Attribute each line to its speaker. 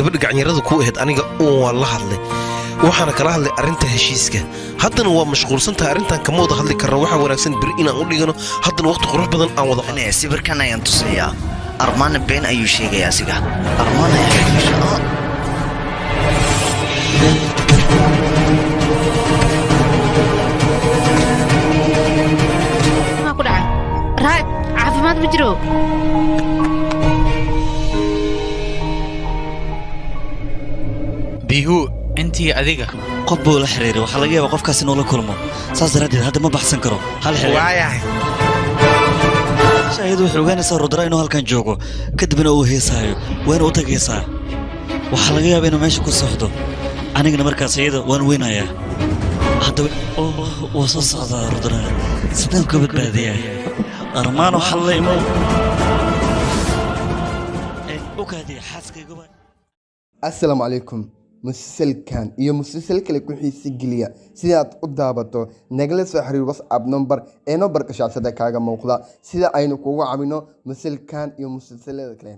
Speaker 1: gabadha gacanyarada ku ahayd aniga waa la hadlay waxaana kala hadlay arrinta heshiiska haddana waa mashquulsantahay arrintan kama wada hadli karno waxa wanaagsan bir inaan u dhigano haddana waqti qurux badan aan wada
Speaker 2: qaadanay sawirkan ayaan tusayaa armaan been ayuu sheegayaa asiga armaan ayaa
Speaker 3: ما كل عام رايد عافماد بجرو
Speaker 4: بيهو انتي أذيقة
Speaker 5: قبو الحريري وحلقية وقف كاسين ولا كلمة ساز رديد هذا ما بحسن كرو هالحريري
Speaker 4: وايا
Speaker 5: شاهد وحوغاني صار ردراينو هالكان جوغو كدبنا وهيسايو وين وتقيسا وحلقية بينو ماشي كو صحدو أنا مركز سيدة وين وينايا هذا وصص هذا ردراين سدام كبت بادية أرمان وحلي مو وكادي حاسكي قبل
Speaker 6: السلام عليكم مسلسلكان iyo مسلسل kale ku xiisi geliya sida aad u daabato nagala soo xiriir WhatsApp number ee numberka shaashada kaaga muuqda sida aynu kugu caawino مسلسلkan iyo مسلسلada kale